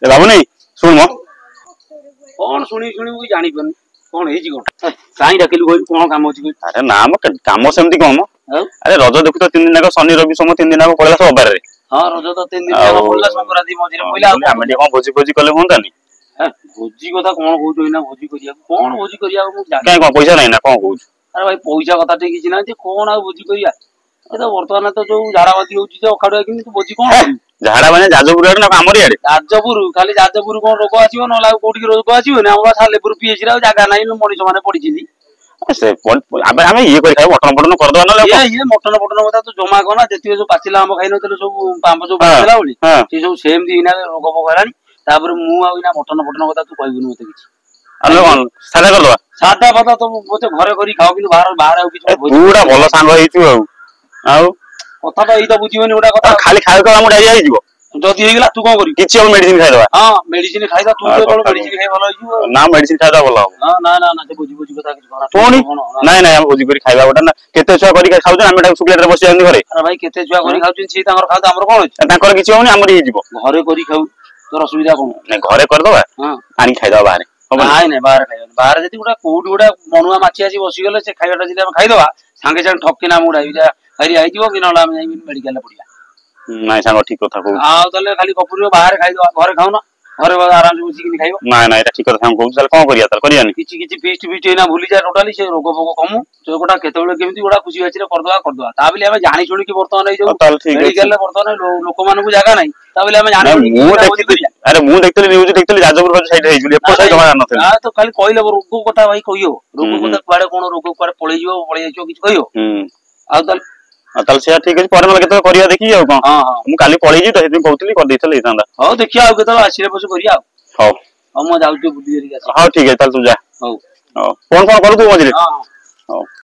बाबू नहीं शुण मो कौन शुणी शुणी मुझे जानी पानी कौन है जी कौन काई डाकिलु कोई कौन काम अछि अरे ना मो काम सेमती कौन मो अरे रज देखु तो 3 दिन जाक शनि रवि सोम 3 दिन जाक पळला सब बारे रे हां रज तो 3 दिन जाक पळला संक्रांति मझिरे पहिला हम डी कोन भोजी भोजी कले होंदा नी भोजी कथा कौन कहू ना भोजी करिया कौन भोजी करिया मु जानि काय कोन पैसा नहीं ना कोन कहू अरे भाई पैसा कथा ठीक किछि ना कौन आ भोजी करिया ए तो वर्तमान तो जो झाड़ाबादी होउची जे अखाडुआ कि तू भोजी कौन झाड़ा माने जाजपुर आड़े ना हमर आड़े जाजपुर खाली जाजपुर कोन रोग आसीबो न ला कोठी रोग आसीबो ना हमरा सालेपुर पीएच रा जागा नाही मनीष माने पडिचिली से अबे हमें ये कोइ खाइ मटन मटन कर दो ना ये मटन मटन कथा तो जमा कोना जेति जो पाचिला हम खाइ नथले सब पांप जो पाचिला बोली से सब सेम दी इना रोग पोक हलानी तापर मु आ इना मटन मटन कथा तू कहबुनी मते किछि अले कोन सादा कर दो सादा पता तो मते घरे करी खाओ कि बाहर बाहर आ किछि पूरा भलो सांग हेतु आउ कथा तो ई तो बुझिबनी उडा कथा खाली खाइ को हम डायरिया हिजबो जदी हेगला तू कोन करी किछि हम मेडिसिन खाइ दवा हां मेडिसिन खाइ दा तू तो कोन मेडिसिन खाइ भलो हिजबो ना मेडिसिन खाइ दा भलो हां ना ना ना से बुझी बुझी कथा किछि करा तोनी नहीं नहीं हम बुझी करी खाइबा गोटा ना केते छुआ करी खाउ जे हम सुकलेट रे बसि जानी घरे अरे भाई केते छुआ करी खाउ छी तांगर खाउ हमर कोन अछि तांकर किछि होनी हमर हिजबो घरे करी खाउ तोर असुविधा कोन नहीं घरे कर दवा हां आनी खाइ दवा बाहर नहीं नहीं बाहर खाइ बाहर जति गुडा कोड गुडा मनुआ माची आसी बसि गेले से खाइबाटा जति हम खाइ दवा संगे संग ठक्की ना मुडा इजा हरि आइजिबो कि नला हम जाई मेडिकल ला पडिया नहीं सांग ठीक कथा कहू हां तले खाली कपुरी बाहर खाइ दवा घरे खाउ ना घरे आराम से बसि कि खाइबो ना ना एटा ठीक कथा हम कहू चल कोन करिया तल करिया नी किछि किछि फीस्ट फीस्ट एना भूली जा टोटली से रोग फोग कमु से गोटा केते बेले केमिति गोटा खुशी बाची रे कर दवा ता बेले हम जानि सुनि कि वर्तमान ए जो मेडिकल ला वर्तमान लोक मानु को जागा नाही ता बेले हम जानि मु देखि अरे मु देखतली न्यूज देखतली जाजपुर बाजू साइड हेजुली एपो साइड जमा नथले हां तो खाली कहले रोग कथा भाई कहियो रोग कथा कुआडे कोन रोग कुआडे पळै जिवो किछि कहियो आ तल से ठीक है पर केते करिया देखि आ कोन हां मु काली पळै जी तो हेतु कहतली कर देथले हेतांदा हां देखिया आ केते आसीरे पछ करिया हां हम जाउ के बुद्धि करिया हां ठीक है चल तू जा हां हां फोन करू तू मजरे हां हां